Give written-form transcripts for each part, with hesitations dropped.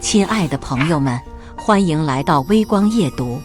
亲爱的朋友们，欢迎来到微光夜读。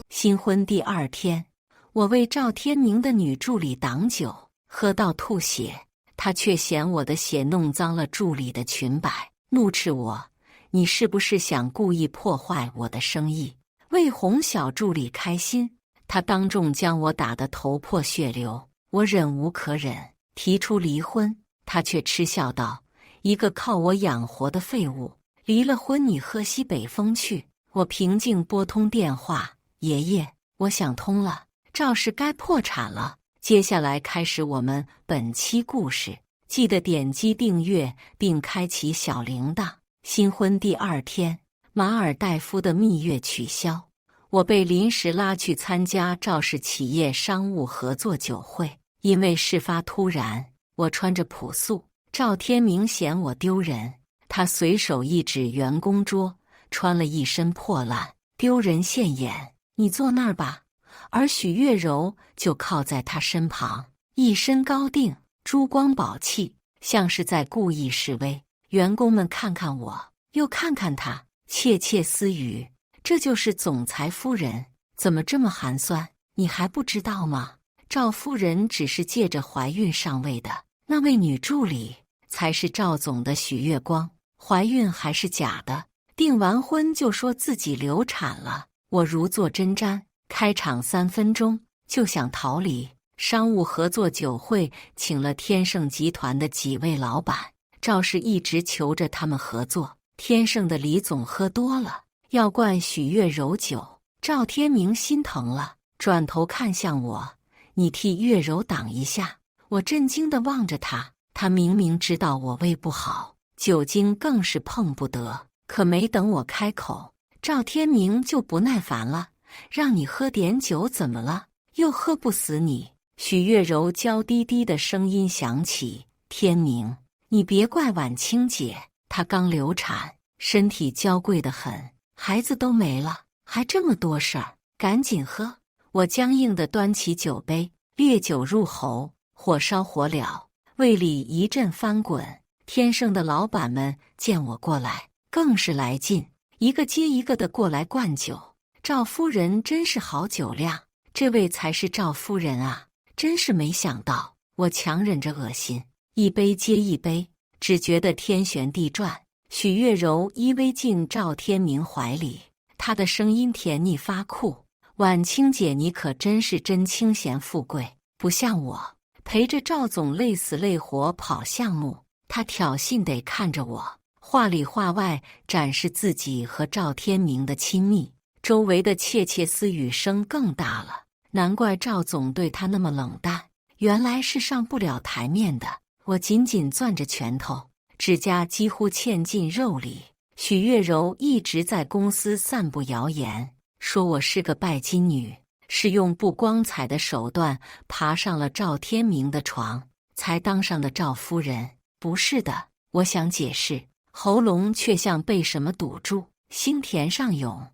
新婚第2天，我为赵天明的女助理挡酒，喝到吐血，他却嫌我的血弄脏了助理的裙摆，怒斥我：“你是不是想故意破坏我的生意？”为哄小助理开心，他当众将我打得头破血流，我忍无可忍，提出离婚。他却嗤笑道：“一个靠我养活的废物，离了婚你喝西北风去。”我平静拨通电话：“爷爷，我想通了，赵氏该破产了。”接下来开始我们本期故事，记得点击订阅并开启小铃铛。新婚第2天，马尔代夫的蜜月取消，我被临时拉去参加赵氏企业商务合作酒会。因为事发突然，我穿着朴素，赵天明嫌我丢人，他随手一指员工桌，穿了一身破烂，丢人现眼，你坐那儿吧。而许月柔就靠在他身旁，一身高定，珠光宝气，像是在故意示威。员工们看看我，又看看他，窃窃私语：“这就是总裁夫人，怎么这么寒酸？你还不知道吗？赵夫人只是借着怀孕上位的，那位女助理才是赵总的许月光，怀孕还是假的，订完婚就说自己流产了。”我如坐针毡，开场3分钟就想逃离。商务合作酒会请了天盛集团的几位老板，赵氏一直求着他们合作。天盛的李总喝多了，要灌许月柔酒，赵天明心疼了，转头看向我：“你替月柔挡一下。”我震惊地望着他，他明明知道我胃不好，酒精更是碰不得。可没等我开口，赵天明就不耐烦了：“让你喝点酒怎么了？又喝不死你。”许月柔娇滴滴的声音响起：“天明，你别怪婉清姐，她刚流产，身体娇贵得很，孩子都没了，还这么多事儿，赶紧喝。”我僵硬地端起酒杯，烈酒入喉，火烧火燎，胃里一阵翻滚。天盛的老板们见我过来，更是来劲，一个接一个的过来灌酒。赵夫人真是好酒量，这位才是赵夫人啊！真是没想到。我强忍着恶心，一杯接一杯，只觉得天旋地转。许月柔依偎进赵天明怀里，她的声音甜腻发酷：“婉清姐，你可真是真清闲富贵，不像我陪着赵总累死累活跑项目。”她挑衅地看着我，话里话外展示自己和赵天明的亲密。周围的窃窃私语声更大了，难怪赵总对他那么冷淡，原来是上不了台面的。我紧紧攥着拳头，指甲几乎嵌进肉里。许月柔一直在公司散布谣言，说我是个拜金女，是用不光彩的手段爬上了赵天明的床，才当上的赵夫人。不是的，我想解释，喉咙却像被什么堵住，心田上涌。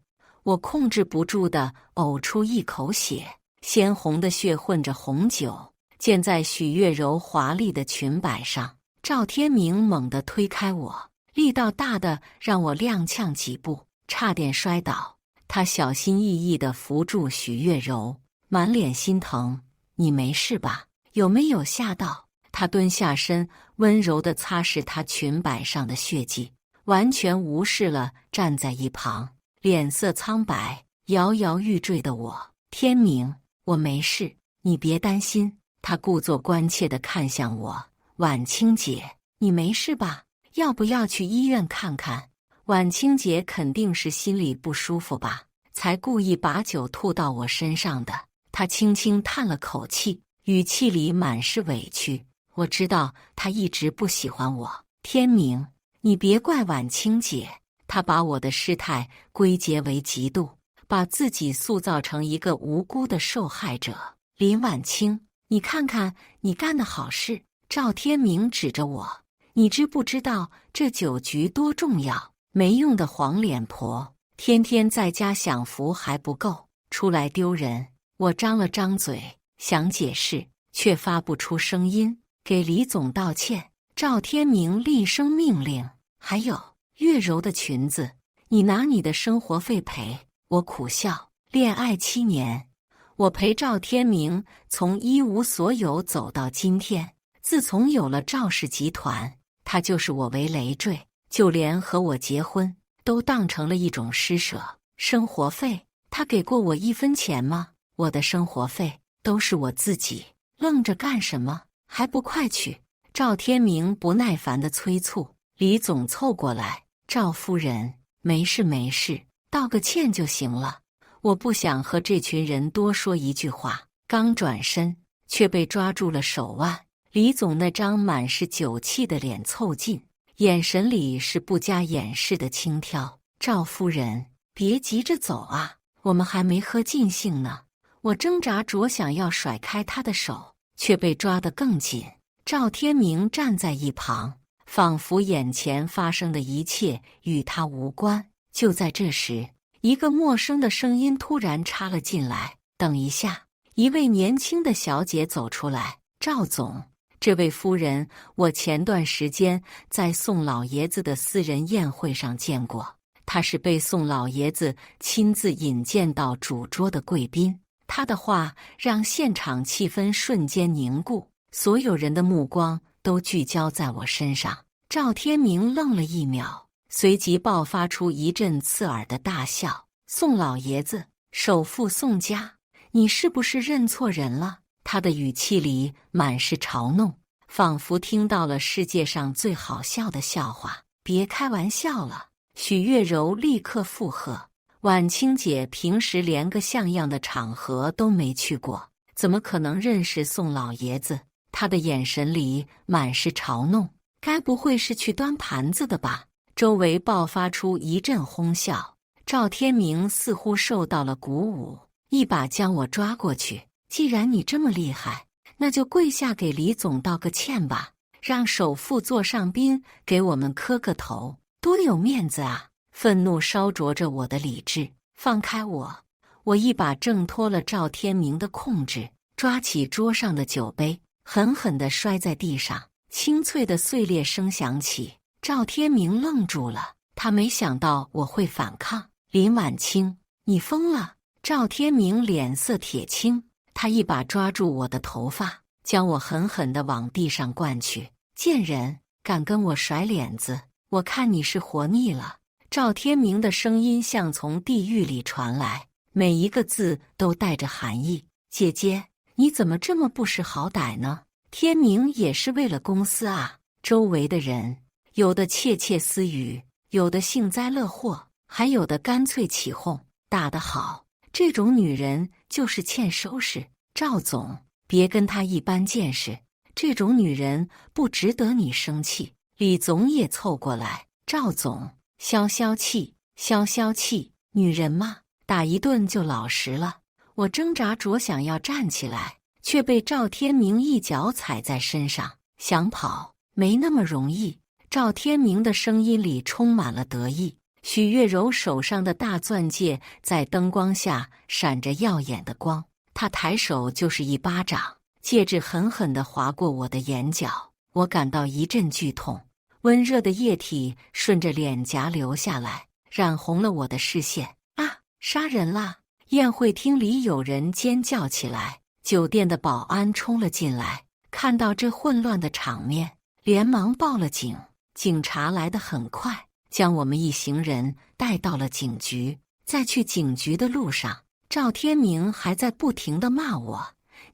我控制不住地呕出一口血，鲜红的血混着红酒，溅在许月柔华丽的裙摆上。赵天明猛地推开我，力道大的让我踉跄几步，差点摔倒。他小心翼翼地扶住许月柔，满脸心疼：“你没事吧？有没有吓到？”他蹲下身，温柔地擦拭她裙摆上的血迹，完全无视了站在一旁脸色苍白、摇摇欲坠的我。“天明，我没事，你别担心。”他故作关切地看向我：“婉清姐，你没事吧？要不要去医院看看？”婉清姐肯定是心里不舒服吧，才故意把酒吐到我身上的。她轻轻叹了口气，语气里满是委屈。我知道她一直不喜欢我。“天明，你别怪婉清姐。”他把我的失态归结为嫉妒，把自己塑造成一个无辜的受害者。“林婉清，你看看你干的好事。”赵天明指着我：“你知不知道这酒局多重要？没用的黄脸婆，天天在家享福还不够，出来丢人。”我张了张嘴想解释，却发不出声音。“给李总道歉。”赵天明厉声命令。“还有，月柔的裙子你拿你的生活费赔。我苦笑。恋爱7年，我陪赵天明从一无所有走到今天。自从有了赵氏集团，他就是我为累赘，就连和我结婚都当成了一种施舍。生活费，他给过我1分钱吗？我的生活费都是我自己。愣着干什么？还不快去！赵天明不耐烦地催促。李总凑过来，赵夫人，没事没事，道个歉就行了。我不想和这群人多说一句话，刚转身却被抓住了手腕。李总那张满是酒气的脸凑近，眼神里是不加掩饰的轻佻。赵夫人，别急着走啊，我们还没喝尽兴呢。我挣扎着想要甩开他的手，却被抓得更紧。赵天明站在一旁，仿佛眼前发生的一切与他无关。就在这时，一个陌生的声音突然插了进来。等一下！一位年轻的小姐走出来。赵总，这位夫人，我前段时间在宋老爷子的私人宴会上见过，她是被宋老爷子亲自引荐到主桌的贵宾。她的话让现场气氛瞬间凝固，所有人的目光都聚焦在我身上。赵天明愣了1秒，随即爆发出一阵刺耳的大笑。宋老爷子，首富宋家，你是不是认错人了？他的语气里满是嘲弄，仿佛听到了世界上最好笑的笑话。别开玩笑了！许月柔立刻附和。婉清姐平时连个像样的场合都没去过，怎么可能认识宋老爷子？她的眼神里满是嘲弄。该不会是去端盘子的吧？周围爆发出一阵哄笑。赵天明似乎受到了鼓舞，一把将我抓过去。既然你这么厉害，那就跪下给李总道个歉吧，让首富座上宾给我们磕个头，多有面子啊！愤怒烧灼着我的理智。放开我！我一把挣脱了赵天明的控制，抓起桌上的酒杯，狠狠地摔在地上。清脆的碎裂声响起，赵天明愣住了，他没想到我会反抗。林婉清，你疯了！赵天明脸色铁青，他一把抓住我的头发，将我狠狠地往地上灌去。贱人，敢跟我甩脸子，我看你是活腻了！赵天明的声音像从地狱里传来，每一个字都带着寒意。姐姐，你怎么这么不识好歹呢？天明也是为了公司啊！周围的人有的窃窃私语，有的幸灾乐祸，还有的干脆起哄。打得好，这种女人就是欠收拾。赵总，别跟她一般见识，这种女人不值得你生气。李总也凑过来。赵总，消消气，消消气，女人嘛，打一顿就老实了。我挣扎着想要站起来，却被赵天明一脚踩在身上。想跑，没那么容易。赵天明的声音里充满了得意。许月柔手上的大钻戒在灯光下闪着耀眼的光，她抬手就是一巴掌，戒指狠狠地划过我的眼角。我感到一阵剧痛，温热的液体顺着脸颊流下来，染红了我的视线。啊！杀人啦！宴会厅里有人尖叫起来，酒店的保安冲了进来，看到这混乱的场面，连忙报了警。警察来得很快，将我们一行人带到了警局。在去警局的路上，赵天明还在不停地骂我：“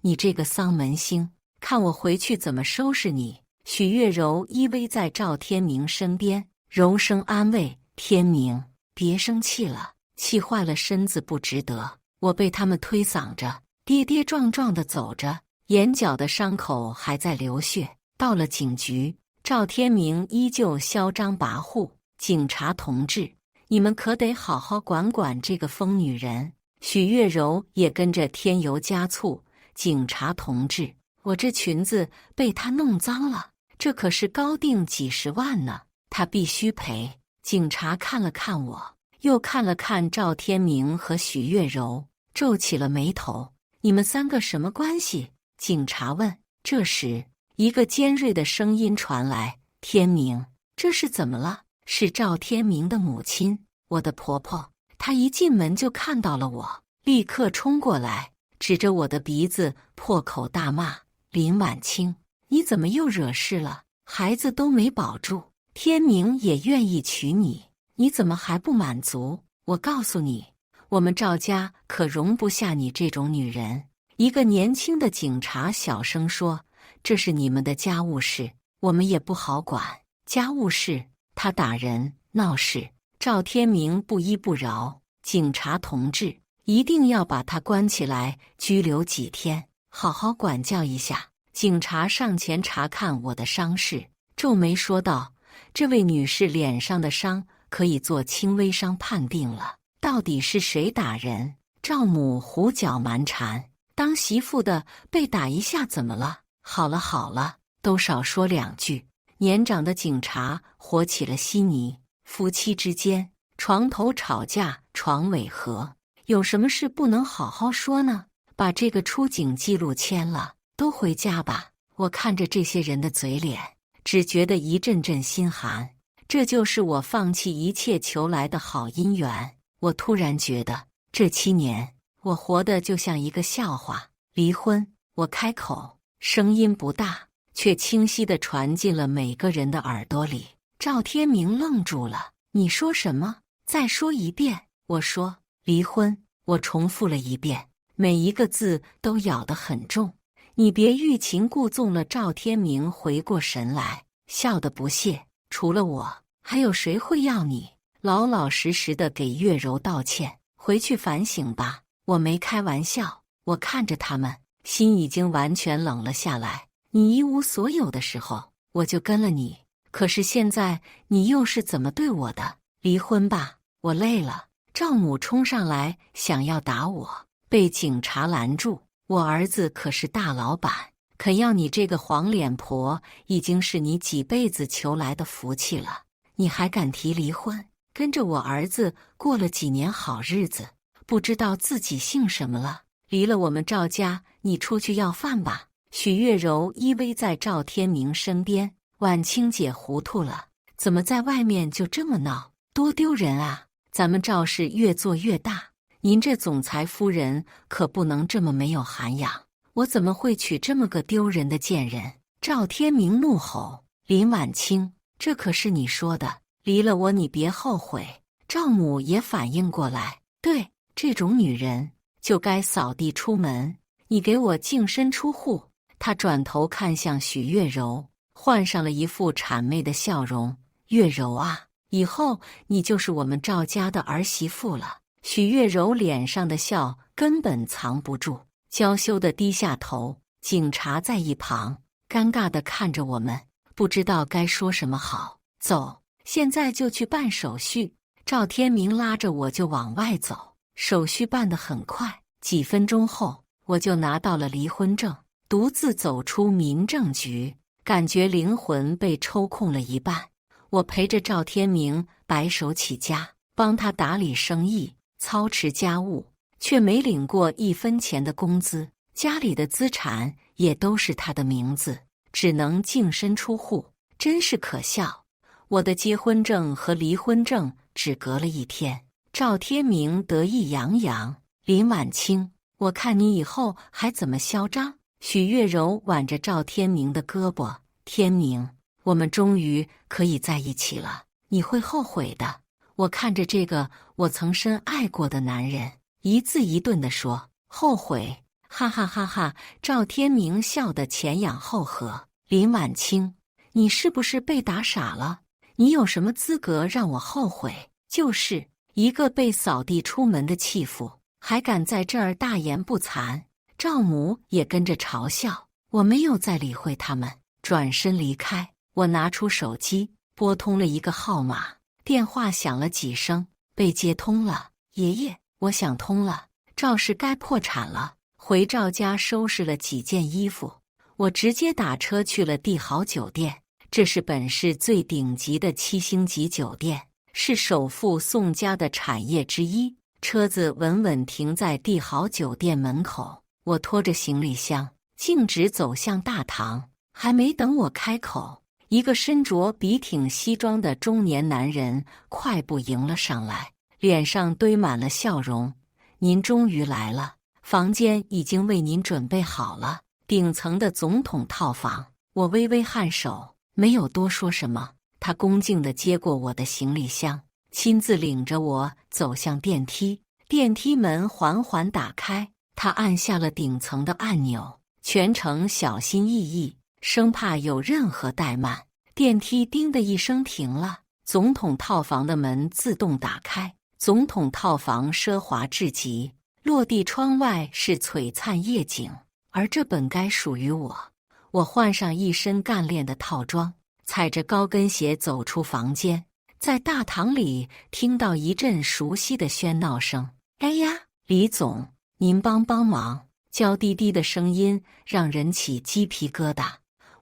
你这个丧门星，看我回去怎么收拾你！”许月柔依偎在赵天明身边，柔声安慰：“天明，别生气了，气坏了身子不值得。”我被他们推搡着，跌跌撞撞地走着，眼角的伤口还在流血。到了警局，赵天明依旧嚣张跋扈：“警察同志，你们可得好好管管这个疯女人。”许月柔也跟着添油加醋：“警察同志，我这裙子被他弄脏了，这可是高定几十万呢，他必须赔。”警察看了看我，又看了看赵天明和许月柔，皱起了眉头：“你们三个什么关系？”警察问。这时，一个尖锐的声音传来：“天明，这是怎么了？”是赵天明的母亲。我的婆婆。她一进门就看到了我，立刻冲过来，指着我的鼻子破口大骂：林婉清，你怎么又惹事了？孩子都没保住，天明也愿意娶你，你怎么还不满足？我告诉你，我们赵家可容不下你这种女人。一个年轻的警察小声说：这是你们的家务事，我们也不好管。家务事？他打人闹事，赵天明不依不饶。警察同志，一定要把他关起来，拘留几天，好好管教一下。警察上前查看我的伤势，皱眉说道：这位女士脸上的伤可以做轻微伤判定了，到底是谁打人？赵母胡搅蛮缠，当媳妇的被打一下怎么了？好了好了，都少说两句。年长的警察火起了稀泥，夫妻之间床头吵架床尾和，有什么事不能好好说呢？把这个出警记录签了，都回家吧。我看着这些人的嘴脸，只觉得一阵阵心寒。这就是我放弃一切求来的好姻缘。我突然觉得这7年我活得就像一个笑话。离婚，我开口，声音不大，却清晰地传进了每个人的耳朵里。赵天明愣住了，你说什么？再说一遍。我说离婚，我重复了一遍，每一个字都咬得很重。你别欲擒故纵了。赵天明回过神来，笑得不屑，除了我，还有谁会要你？老老实实的给月柔道歉，回去反省吧。我没开玩笑。我看着他们，心已经完全冷了下来。你一无所有的时候，我就跟了你，可是现在你又是怎么对我的？离婚吧，我累了。赵母冲上来想要打我，被警察拦住。我儿子可是大老板，肯要你这个黄脸婆，已经是你几辈子求来的福气了，你还敢提离婚？跟着我儿子过了几年好日子，不知道自己姓什么了。离了我们赵家，你出去要饭吧。许月柔依偎在赵天明身边，婉清姐糊涂了，怎么在外面就这么闹？多丢人啊！咱们赵氏越做越大，您这总裁夫人可不能这么没有涵养。我怎么会娶这么个丢人的贱人？赵天明怒吼：林婉清，这可是你说的，离了我你别后悔。赵母也反应过来，对，这种女人就该扫地出门，你给我净身出户。她转头看向许月柔，换上了一副谄媚的笑容：月柔啊，以后你就是我们赵家的儿媳妇了。许月柔脸上的笑根本藏不住，娇羞地低下头。警察在一旁尴尬地看着我们，不知道该说什么好。走，现在就去办手续。赵天明拉着我就往外走。手续办得很快，几分钟后我就拿到了离婚证，独自走出民政局，感觉灵魂被抽空了一半。我陪着赵天明白手起家，帮他打理生意，操持家务，却没领过1分钱的工资，家里的资产也都是他的名字，只能净身出户，真是可笑。我的结婚证和离婚证只隔了1天。赵天明得意洋洋：林婉清，我看你以后还怎么嚣张？许月柔挽着赵天明的胳膊：天明，我们终于可以在一起了，你会后悔的。我看着这个我曾深爱过的男人，一字一顿地说：后悔，哈哈哈哈！赵天明笑得前仰后合：林婉清，你是不是被打傻了？你有什么资格让我后悔？就是一个被扫地出门的弃妇，还敢在这儿大言不惭。赵母也跟着嘲笑。我没有再理会他们，转身离开。我拿出手机，拨通了一个号码，电话响了几声，被接通了。爷爷，我想通了，赵氏该破产了。回赵家收拾了几件衣服，我直接打车去了帝豪酒店。这是本市最顶级的7星级酒店，是首富宋家的产业之一。车子稳稳停在帝豪酒店门口，我拖着行李箱，径直走向大堂。还没等我开口，一个身着笔挺西装的中年男人快步迎了上来。脸上堆满了笑容。您终于来了，房间已经为您准备好了，顶层的总统套房。我微微颔首，没有多说什么。他恭敬地接过我的行李箱，亲自领着我走向电梯。电梯门缓缓打开，他按下了顶层的按钮，全程小心翼翼，生怕有任何怠慢。电梯叮的一声停了，总统套房的门自动打开。总统套房奢华至极，落地窗外是璀璨夜景，而这本该属于我。我换上一身干练的套装，踩着高跟鞋走出房间，在大堂里听到一阵熟悉的喧闹声。哎呀，李总，您帮帮忙！娇滴滴的声音让人起鸡皮疙瘩。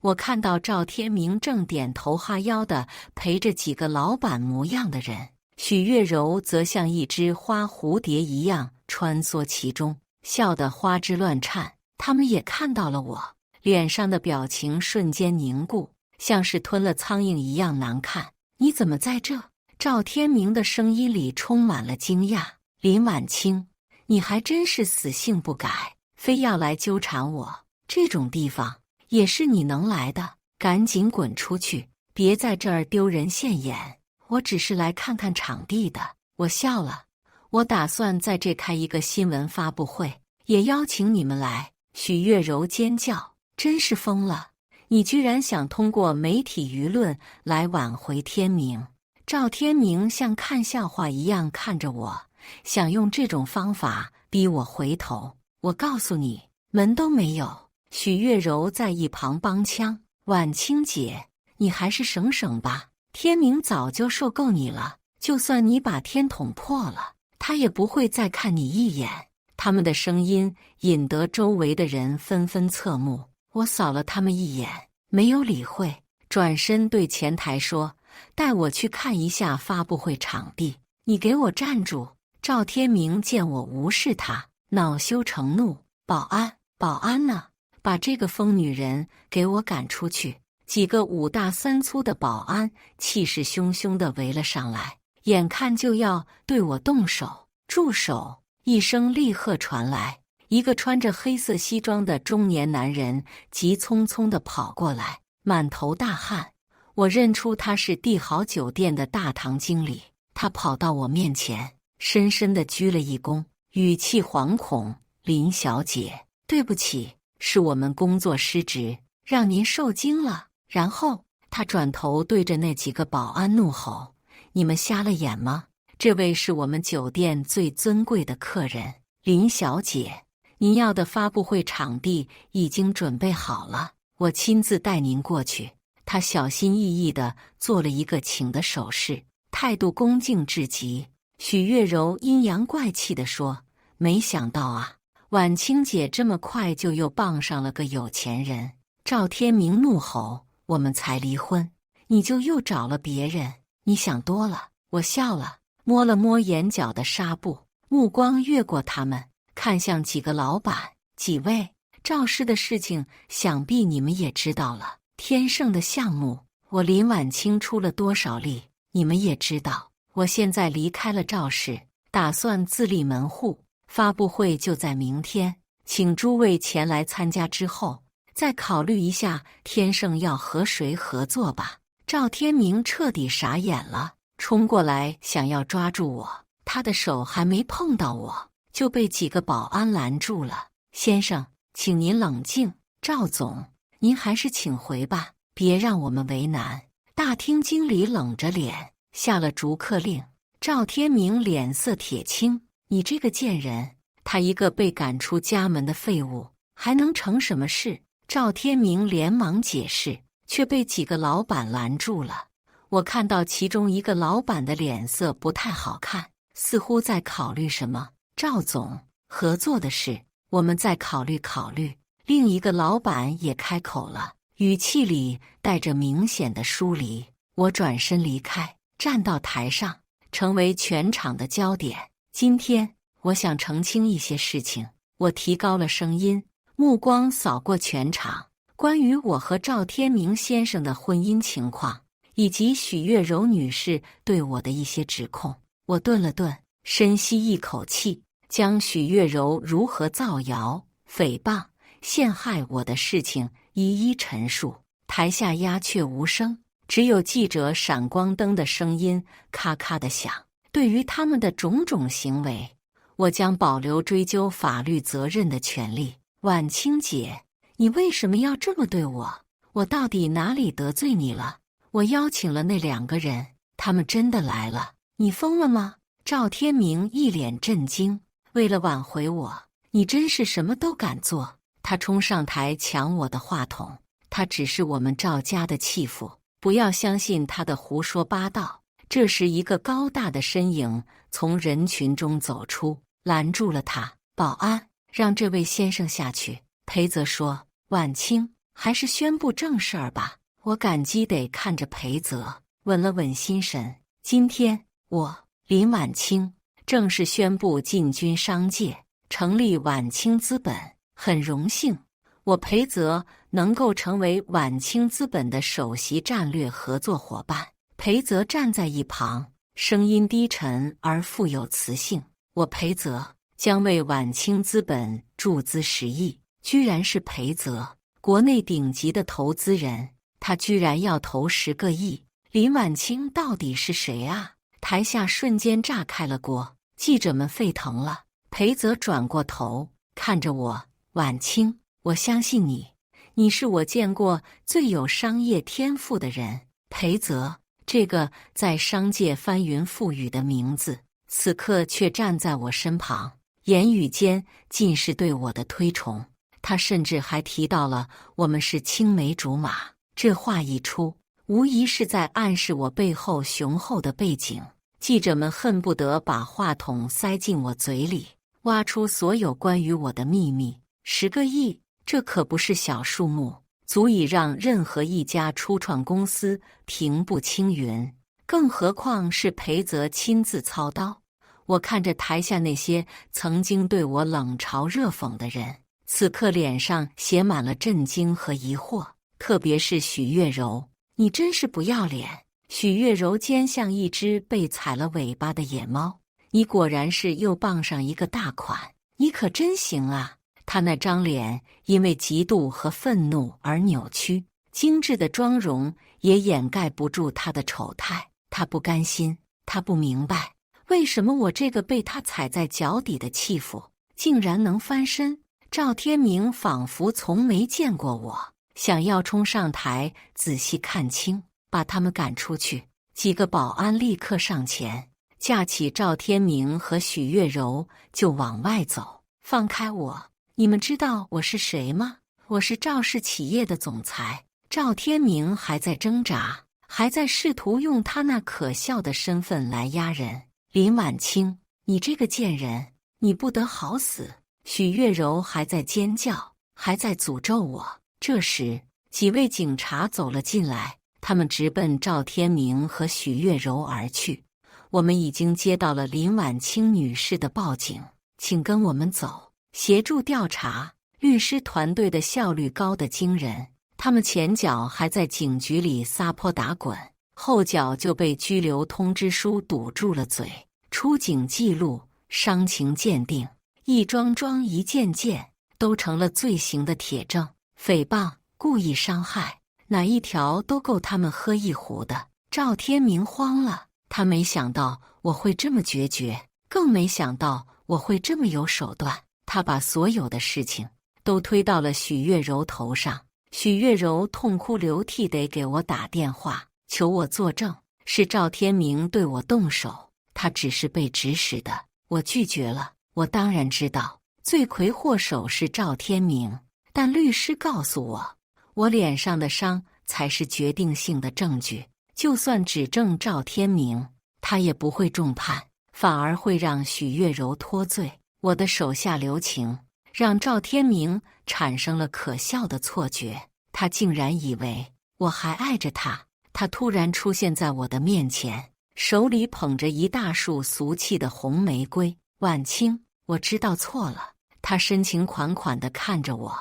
我看到赵天明正点头哈腰地陪着几个老板模样的人，许月柔则像一只花蝴蝶一样穿梭其中，笑得花枝乱颤。他们也看到了我，脸上的表情瞬间凝固，像是吞了苍蝇一样难看。你怎么在这？赵天明的声音里充满了惊讶。林婉清，你还真是死性不改，非要来纠缠我。这种地方也是你能来的？赶紧滚出去，别在这儿丢人现眼。我只是来看看场地的。我笑了，我打算在这开一个新闻发布会，也邀请你们来。许月柔尖叫，真是疯了！你居然想通过媒体舆论来挽回天明？赵天明像看笑话一样看着我，想用这种方法逼我回头。我告诉你，门都没有。许月柔在一旁帮腔，婉清姐，你还是省省吧。天明早就受够你了，就算你把天捅破了，他也不会再看你一眼。他们的声音引得周围的人纷纷侧目。我扫了他们一眼，没有理会，转身对前台说：“带我去看一下发布会场地。”你给我站住！赵天明见我无视他，恼羞成怒：“保安，保安呢？把这个疯女人给我赶出去！”几个5大3粗的保安气势汹汹地围了上来，眼看就要对我动手。住手！一声厉喝传来，一个穿着黑色西装的中年男人急匆匆地跑过来，满头大汗。我认出他是帝豪酒店的大堂经理。他跑到我面前，深深地鞠了一躬，语气惶恐：“林小姐，对不起，是我们工作失职，让您受惊了。”然后他转头对着那几个保安怒吼：“你们瞎了眼吗？这位是我们酒店最尊贵的客人，林小姐，您要的发布会场地已经准备好了，我亲自带您过去。”他小心翼翼地做了一个请的手势，态度恭敬至极。许月柔阴阳怪气地说：“没想到啊，婉清姐这么快就又傍上了个有钱人。”赵天明怒吼：“我们才离婚，你就又找了别人？你想多了。”我笑了，摸了摸眼角的纱布，目光越过他们，看向几个老板：“几位，赵氏的事情想必你们也知道了。天盛的项目，我林婉清出了多少力，你们也知道。我现在离开了赵氏，打算自立门户。发布会就在明天，请诸位前来参加之后，再考虑一下天盛要和谁合作吧。”赵天明彻底傻眼了，冲过来想要抓住我，他的手还没碰到我，就被几个保安拦住了。“先生，请您冷静。赵总，您还是请回吧，别让我们为难。”大厅经理冷着脸下了逐客令。赵天明脸色铁青：“你这个贱人，他一个被赶出家门的废物，还能成什么事？”赵天明连忙解释，却被几个老板拦住了。我看到其中一个老板的脸色不太好看，似乎在考虑什么。“赵总，合作的事我们再考虑考虑。”另一个老板也开口了，语气里带着明显的疏离。我转身离开，站到台上，成为全场的焦点。今天我想澄清一些事情。我提高了声音，目光扫过全场，关于我和赵天明先生的婚姻情况，以及许月柔女士对我的一些指控。我顿了顿，深吸一口气，将许月柔如何造谣、诽谤、陷害我的事情一一陈述。台下鸦雀无声，只有记者闪光灯的声音咔咔地响。对于他们的种种行为，我将保留追究法律责任的权利。婉清姐，你为什么要这么对我？我到底哪里得罪你了？我邀请了那2个人，他们真的来了。你疯了吗？赵天明一脸震惊。为了挽回我，你真是什么都敢做。他冲上台抢我的话筒。他只是我们赵家的弃妇，不要相信他的胡说八道。这时，一个高大的身影从人群中走出，拦住了他。保安，让这位先生下去。裴泽说：“婉清，还是宣布正事儿吧。”我感激地看着裴泽，稳了稳心神。今天我林婉清正式宣布进军商界，成立婉清资本，很荣幸，我裴泽能够成为婉清资本的首席战略合作伙伴。裴泽站在一旁，声音低沉而富有磁性：“我裴泽将为婉清资本注资10亿。”居然是裴泽，国内顶级的投资人，他居然要投10个亿。林婉清到底是谁啊？台下瞬间炸开了锅，记者们沸腾了。裴泽转过头看着我：“婉清，我相信你，你是我见过最有商业天赋的人。”裴泽，这个在商界翻云覆雨的名字，此刻却站在我身旁，言语间尽是对我的推崇。他甚至还提到了我们是青梅竹马，这话一出，无疑是在暗示我背后雄厚的背景。记者们恨不得把话筒塞进我嘴里，挖出所有关于我的秘密。10个亿，这可不是小数目，足以让任何一家初创公司平步青云，更何况是裴泽亲自操刀。我看着台下那些曾经对我冷嘲热讽的人，此刻脸上写满了震惊和疑惑，特别是许月柔，你真是不要脸！许月柔尖像一只被踩了尾巴的野猫，你果然是又傍上一个大款，你可真行啊！他那张脸因为嫉妒和愤怒而扭曲，精致的妆容也掩盖不住他的丑态。他不甘心，他不明白，为什么我这个被他踩在脚底的弃妇，竟然能翻身。赵天明仿佛从没见过我，想要冲上台仔细看清，把他们赶出去。几个保安立刻上前，架起赵天明和许月柔就往外走。放开我！你们知道我是谁吗？我是赵氏企业的总裁。赵天明还在挣扎，还在试图用他那可笑的身份来压人。林婉清，你这个贱人，你不得好死！许月柔还在尖叫，还在诅咒我。这时，几位警察走了进来，他们直奔赵天明和许月柔而去。我们已经接到了林婉清女士的报警，请跟我们走，协助调查。律师团队的效率高得惊人，他们前脚还在警局里撒泼打滚，后脚就被拘留通知书堵住了嘴。出警记录、伤情鉴定，一桩桩一件件都成了罪行的铁证。诽谤、故意伤害，哪一条都够他们喝一壶的。赵天明慌了，他没想到我会这么决绝，更没想到我会这么有手段。他把所有的事情都推到了许月柔头上。许月柔痛哭流涕地给我打电话，求我作证，是赵天明对我动手，他只是被指使的。我拒绝了。我当然知道罪魁祸首是赵天明，但律师告诉我，我脸上的伤才是决定性的证据。就算指证赵天明，他也不会重判，反而会让许月柔脱罪。我的手下留情，让赵天明产生了可笑的错觉，他竟然以为我还爱着他。他突然出现在我的面前，手里捧着一大束俗气的红玫瑰。婉清，我知道错了。他深情款款地看着我，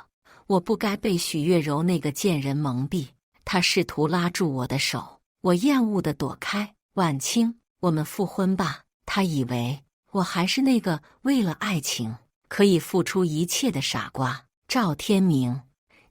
我不该被许月柔那个贱人蒙蔽。他试图拉住我的手，我厌恶地躲开。婉清，我们复婚吧。他以为我还是那个为了爱情可以付出一切的傻瓜。赵天明，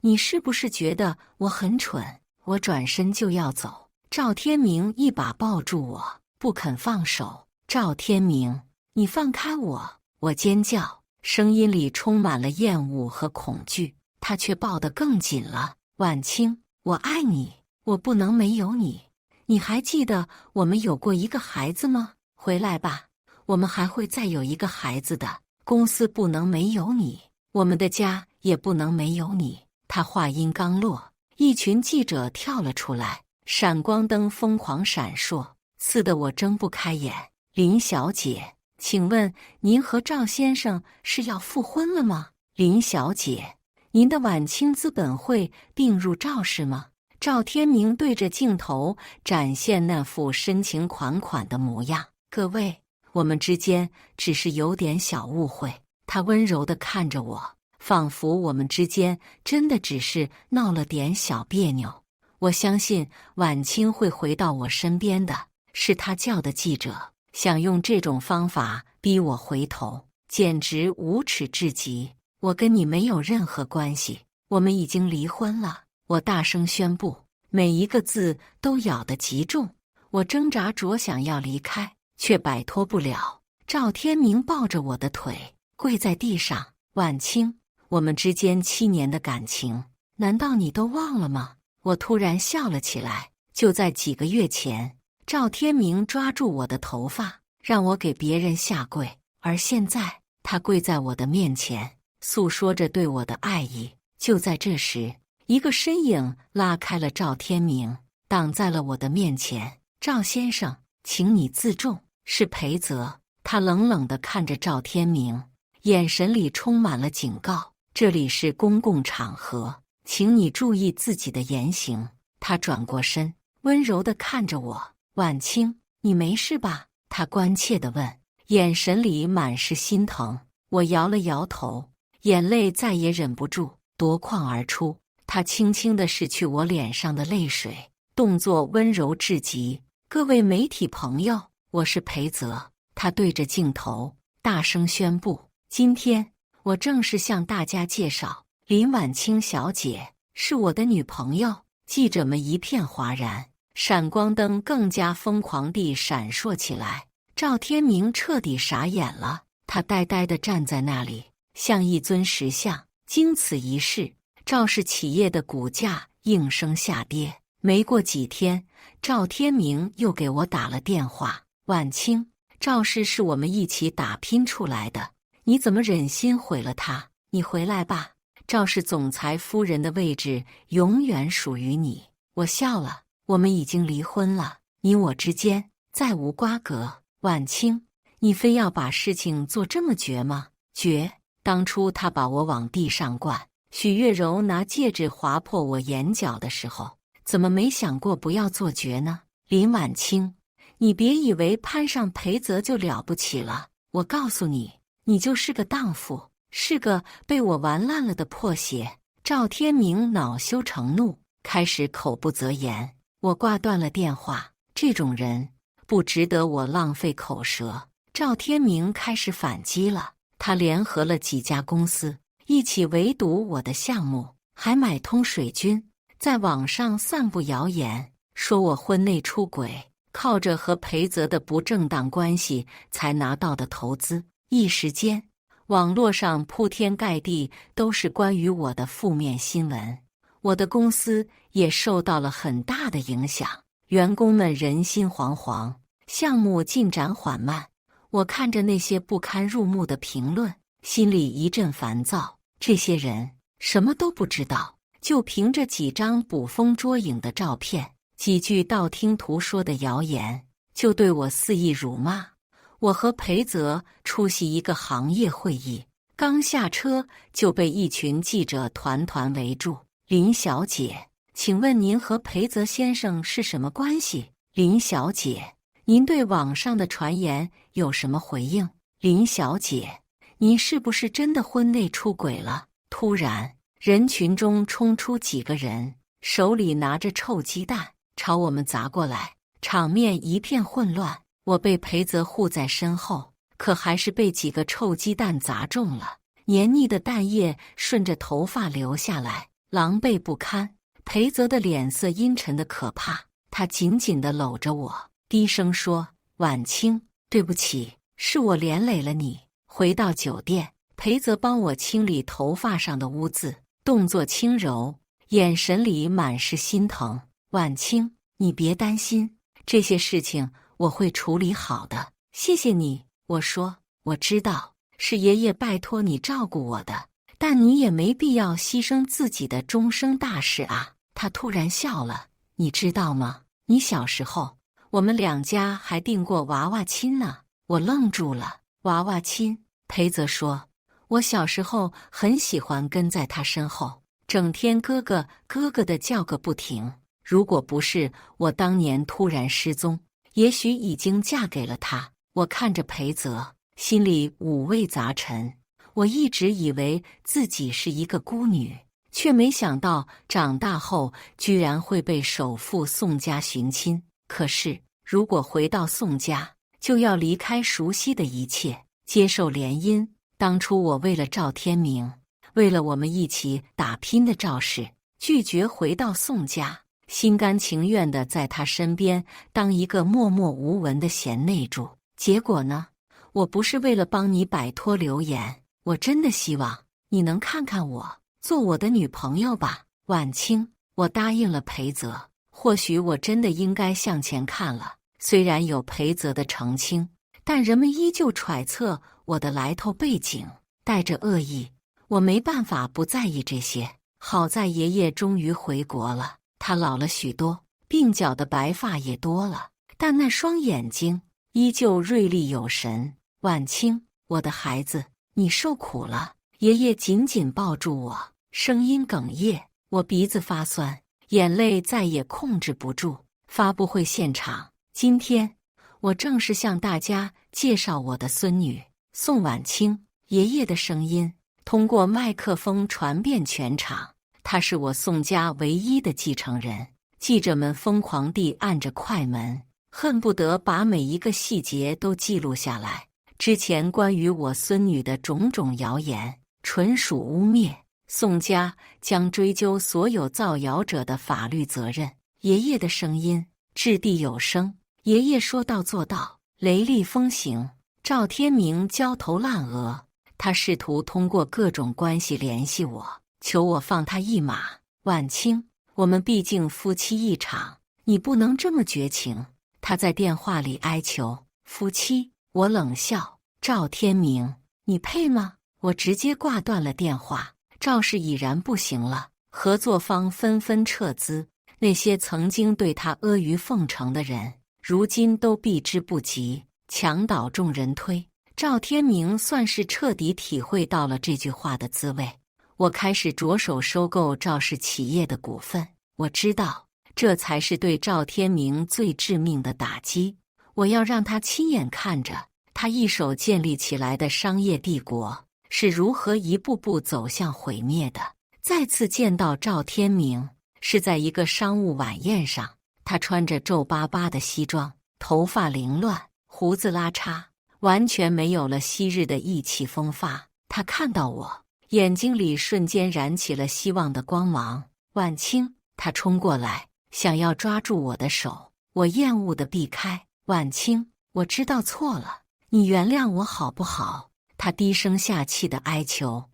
你是不是觉得我很蠢？我转身就要走，赵天明一把抱住我，不肯放手。赵天明，你放开我！我尖叫，声音里充满了厌恶和恐惧。他却抱得更紧了。婉清，我爱你，我不能没有你。你还记得我们有过一个孩子吗？回来吧，我们还会再有一个孩子的。公司不能没有你，我们的家也不能没有你。他话音刚落，一群记者跳了出来，闪光灯疯狂闪烁，刺得我睁不开眼。林小姐，请问您和赵先生是要复婚了吗？林小姐，您的晚清资本会并入赵氏吗？赵天明对着镜头展现那副深情款款的模样。各位，我们之间只是有点小误会。他温柔地看着我，仿佛我们之间真的只是闹了点小别扭。我相信晚清会回到我身边的，是他叫的记者想用这种方法逼我回头，简直无耻至极。我跟你没有任何关系，我们已经离婚了。我大声宣布，每一个字都咬得极重。我挣扎着想要离开，却摆脱不了。赵天明抱着我的腿，跪在地上。婉清，我们之间7年的感情，难道你都忘了吗？我突然笑了起来。就在几个月前，赵天明抓住我的头发，让我给别人下跪，而现在他跪在我的面前，诉说着对我的爱意。就在这时，一个身影拉开了赵天明，挡在了我的面前。赵先生，请你自重。是裴泽。他冷冷地看着赵天明，眼神里充满了警告。这里是公共场合，请你注意自己的言行。他转过身，温柔地看着我。婉清，你没事吧？他关切地问，眼神里满是心疼。我摇了摇头，眼泪再也忍不住夺眶而出。他轻轻地拭去我脸上的泪水，动作温柔至极。各位媒体朋友，我是裴泽。他对着镜头大声宣布，今天我正式向大家介绍，林婉清小姐是我的女朋友。记者们一片哗然，闪光灯更加疯狂地闪烁起来。赵天明彻底傻眼了，他呆呆地站在那里，像一尊石像。经此一事，赵氏企业的股价应声下跌。没过几天，赵天明又给我打了电话。婉清，赵氏是我们一起打拼出来的，你怎么忍心毁了它？你回来吧，赵氏总裁夫人的位置永远属于你。我笑了，我们已经离婚了，你我之间再无瓜葛。婉清，你非要把事情做这么绝吗？绝。当初他把我往地上灌，许月柔拿戒指划破我眼角的时候，怎么没想过不要做绝呢？林婉清，你别以为攀上裴泽就了不起了，我告诉你，你就是个荡妇，是个被我玩烂了的破鞋。赵天明恼羞成怒，开始口不择言。我挂断了电话，这种人不值得我浪费口舌。赵天明开始反击了，他联合了几家公司一起围堵我的项目，还买通水军，在网上散布谣言，说我婚内出轨，靠着和裴泽的不正当关系才拿到的投资。一时间，网络上铺天盖地都是关于我的负面新闻，我的公司也受到了很大的影响，员工们人心惶惶，项目进展缓慢。我看着那些不堪入目的评论，心里一阵烦躁。这些人什么都不知道，就凭着几张捕风捉影的照片，几句道听途说的谣言，就对我肆意辱骂。我和裴泽出席一个行业会议，刚下车就被一群记者团团围住。林小姐，请问您和裴泽先生是什么关系？林小姐，您对网上的传言有什么回应？林小姐，您是不是真的婚内出轨了？突然，人群中冲出几个人，手里拿着臭鸡蛋，朝我们砸过来，场面一片混乱。我被裴泽护在身后，可还是被几个臭鸡蛋砸中了，黏腻的蛋液顺着头发流下来，狼狈不堪。裴泽的脸色阴沉的可怕，他紧紧地搂着我，低声说：“婉清，对不起，是我连累了你。”回到酒店，裴泽帮我清理头发上的污渍，动作轻柔，眼神里满是心疼。婉清，你别担心，这些事情我会处理好的。谢谢你。我说，我知道是爷爷拜托你照顾我的，但你也没必要牺牲自己的终生大事啊。他突然笑了，你知道吗？你小时候，我们两家还订过娃娃亲呢。我愣住了。娃娃亲？裴泽说，我小时候很喜欢跟在他身后，整天哥哥哥哥的叫个不停。如果不是我当年突然失踪，也许已经嫁给了他。我看着裴泽，心里五味杂陈。我一直以为自己是一个孤女，却没想到长大后居然会被首富宋家寻亲。可是，如果回到宋家，就要离开熟悉的一切，接受联姻。当初我为了赵天明，为了我们一起打拼的赵氏，拒绝回到宋家，心甘情愿地在他身边当一个默默无闻的贤内助。结果呢？我不是为了帮你摆脱流言，我真的希望你能看看我，做我的女朋友吧。婉清，我答应了裴泽。或许我真的应该向前看了，虽然有裴泽的澄清，但人们依旧揣测我的来头背景，带着恶意。我没办法不在意这些。好在爷爷终于回国了，他老了许多，鬓角的白发也多了，但那双眼睛依旧锐利有神。婉清，我的孩子，你受苦了。爷爷紧紧抱住我，声音哽咽，我鼻子发酸，眼泪再也控制不住。发布会现场，今天我正式向大家介绍我的孙女宋婉清。爷爷的声音通过麦克风传遍全场，她是我宋家唯一的继承人。记者们疯狂地按着快门，恨不得把每一个细节都记录下来。之前关于我孙女的种种谣言纯属污蔑，宋家将追究所有造谣者的法律责任。爷爷的声音掷地有声，爷爷说到做到，雷厉风行。赵天明焦头烂额，他试图通过各种关系联系我，求我放他一马。婉清，我们毕竟夫妻一场，你不能这么绝情。他在电话里哀求。夫妻？我冷笑。赵天明，你配吗？我直接挂断了电话。赵氏已然不行了，合作方纷纷撤资，那些曾经对他阿谀奉承的人，如今都避之不及，墙倒众人推。赵天明算是彻底体会到了这句话的滋味。我开始着手收购赵氏企业的股份，我知道这才是对赵天明最致命的打击。我要让他亲眼看着他一手建立起来的商业帝国是如何一步步走向毁灭的。再次见到赵天明是在一个商务晚宴上，他穿着皱巴巴的西装，头发凌乱，胡子拉碴，完全没有了昔日的意气风发。他看到我，眼睛里瞬间燃起了希望的光芒。婉清，他冲过来，想要抓住我的手，我厌恶地避开。婉清，我知道错了，你原谅我好不好？他低声下气的哀求。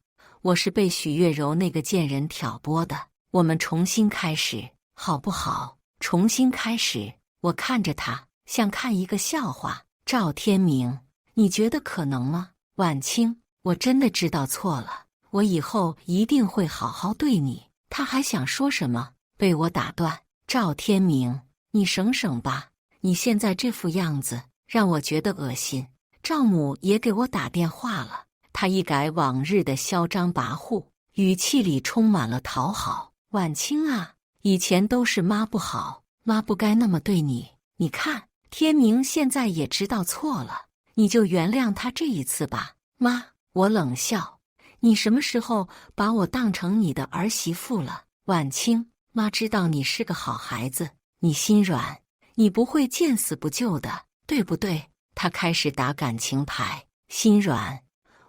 我是被许月柔那个贱人挑拨的，我们重新开始，好不好？重新开始。我看着他，像看一个笑话。赵天明，你觉得可能吗？婉清，我真的知道错了，我以后一定会好好对你。他还想说什么，被我打断。赵天明，你省省吧，你现在这副样子让我觉得恶心。赵母也给我打电话了，她一改往日的嚣张跋扈，语气里充满了讨好。婉清啊，以前都是妈不好，妈不该那么对你。你看，天明现在也知道错了，你就原谅他这一次吧。妈，我冷笑，你什么时候把我当成你的儿媳妇了？婉清，妈知道你是个好孩子，你心软，你不会见死不救的，对不对？他开始打感情牌，心软。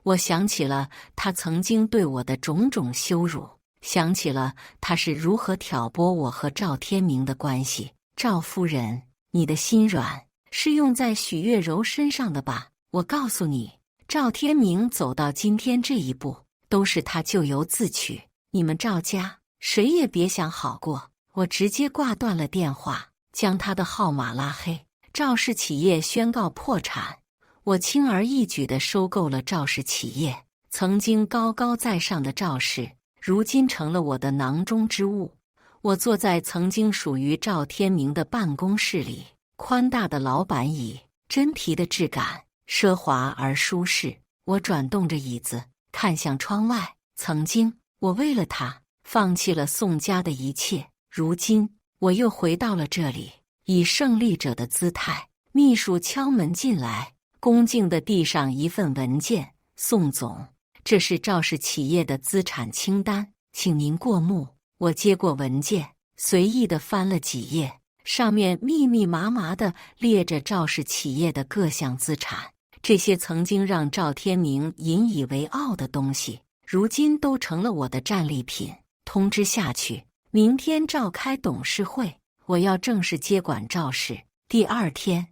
我想起了他曾经对我的种种羞辱，想起了他是如何挑拨我和赵天明的关系。赵夫人，你的心软是用在许月柔身上的吧？我告诉你，赵天明走到今天这一步，都是他咎由自取。你们赵家谁也别想好过。我直接挂断了电话，将他的号码拉黑。赵氏企业宣告破产，我轻而易举地收购了赵氏企业。曾经高高在上的赵氏，如今成了我的囊中之物。我坐在曾经属于赵天明的办公室里，宽大的老板椅，真皮的质感，奢华而舒适。我转动着椅子，看向窗外。曾经，我为了他放弃了宋家的一切，如今我又回到了这里，以胜利者的姿态。秘书敲门进来，恭敬地递上一份文件：“宋总，这是赵氏企业的资产清单，请您过目。”我接过文件，随意地翻了几页，上面密密麻麻地列着赵氏企业的各项资产。这些曾经让赵天明引以为傲的东西，如今都成了我的战利品。通知下去，明天召开董事会，我要正式接管赵氏。第二天，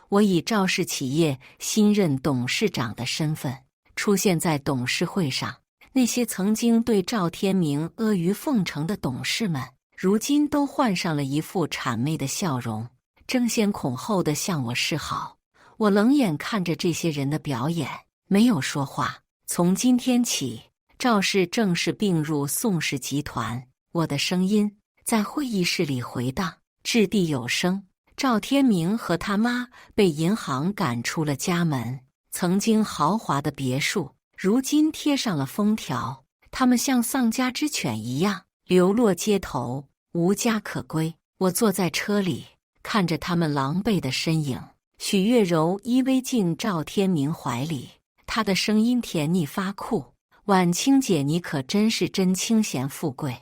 我以赵氏企业新任董事长的身份出现在董事会上。那些曾经对赵天明阿谀奉承的董事们，如今都换上了一副谄媚的笑容，争先恐后地向我示好。我冷眼看着这些人的表演，没有说话。从今天起，赵氏正式并入宋氏集团。我的声音在会议室里回荡，掷地有声。赵天明和他妈被银行赶出了家门，曾经豪华的别墅如今贴上了封条，他们像丧家之犬一样流落街头，无家可归。我坐在车里，看着他们狼狈的身影。许月柔依偎进赵天明怀里，她的声音甜腻发酷：“婉清姐，你可真是真清闲富贵。”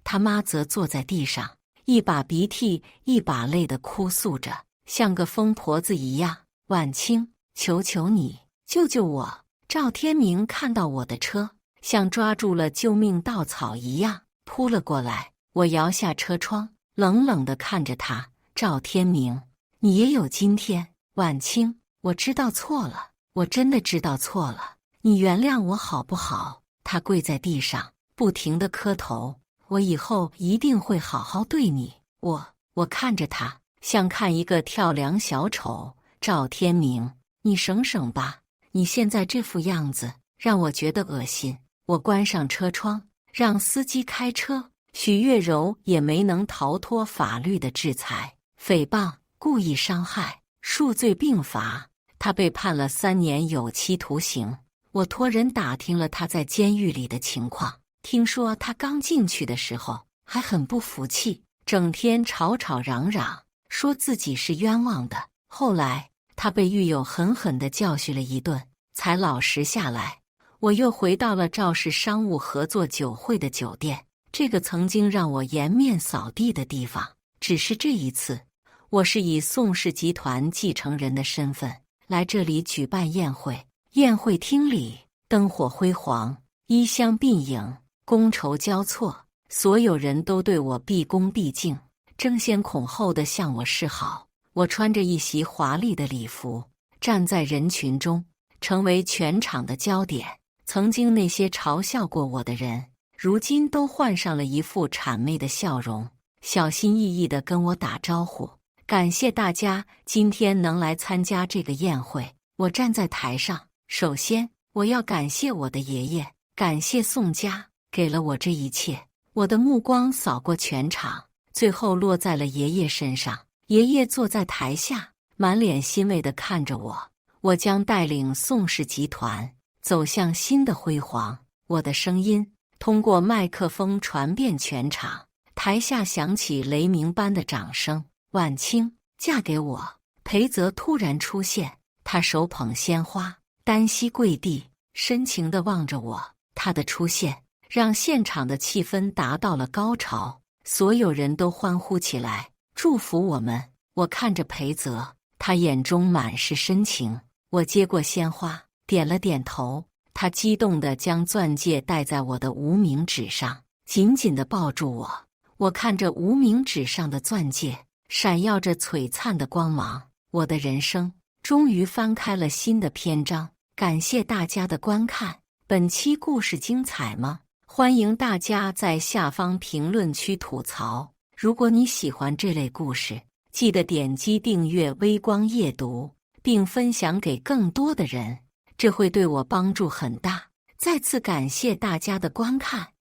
他妈则坐在地上，一把鼻涕一把泪地哭诉着，像个疯婆子一样。“婉清，求求你，救救我！”赵天明看到我的车，像抓住了救命稻草一样扑了过来。我摇下车窗，冷冷地看着他：“赵天明，你也有今天。”“婉清，我知道错了，我真的知道错了，你原谅我好不好？”他跪在地上，不停地磕头：“我以后一定会好好对你。”我看着他，像看一个跳梁小丑。“赵天明，你省省吧，你现在这副样子让我觉得恶心。”我关上车窗，让司机开车。许月柔也没能逃脱法律的制裁，诽谤、故意伤害，数罪并罚。他被判了3年有期徒刑。我托人打听了他在监狱里的情况，听说他刚进去的时候还很不服气，整天吵吵嚷嚷，说自己是冤枉的。后来他被狱友狠狠地教训了一顿，才老实下来。我又回到了赵氏商务合作酒会的酒店，这个曾经让我颜面扫地的地方。只是这一次，我是以宋氏集团继承人的身份来这里举办宴会。宴会厅里灯火辉煌，衣香鬓影，觥筹交错，所有人都对我毕恭毕敬，争先恐后地向我示好。我穿着一袭华丽的礼服，站在人群中，成为全场的焦点。曾经那些嘲笑过我的人，如今都换上了一副谄媚的笑容，小心翼翼地跟我打招呼：“感谢大家今天能来参加这个宴会。”我站在台上，首先我要感谢我的爷爷，感谢宋家给了我这一切。我的目光扫过全场，最后落在了爷爷身上。爷爷坐在台下，满脸欣慰地看着我。我将带领宋氏集团走向新的辉煌。我的声音通过麦克风传遍全场，台下响起雷鸣般的掌声。“婉清，嫁给我！”裴泽突然出现，他手捧鲜花，单膝跪地，深情地望着我。他的出现让现场的气氛达到了高潮，所有人都欢呼起来，祝福我们。我看着裴泽，他眼中满是深情。我接过鲜花，点了点头。他激动地将钻戒戴在我的无名指上，紧紧地抱住我。我看着无名指上的钻戒，闪耀着璀璨的光芒。我的人生终于翻开了新的篇章。感谢大家的观看。本期故事精彩吗？欢迎大家在下方评论区吐槽。如果你喜欢这类故事，记得点击订阅微光夜读，并分享给更多的人，这会对我帮助很大。再次感谢大家的观看。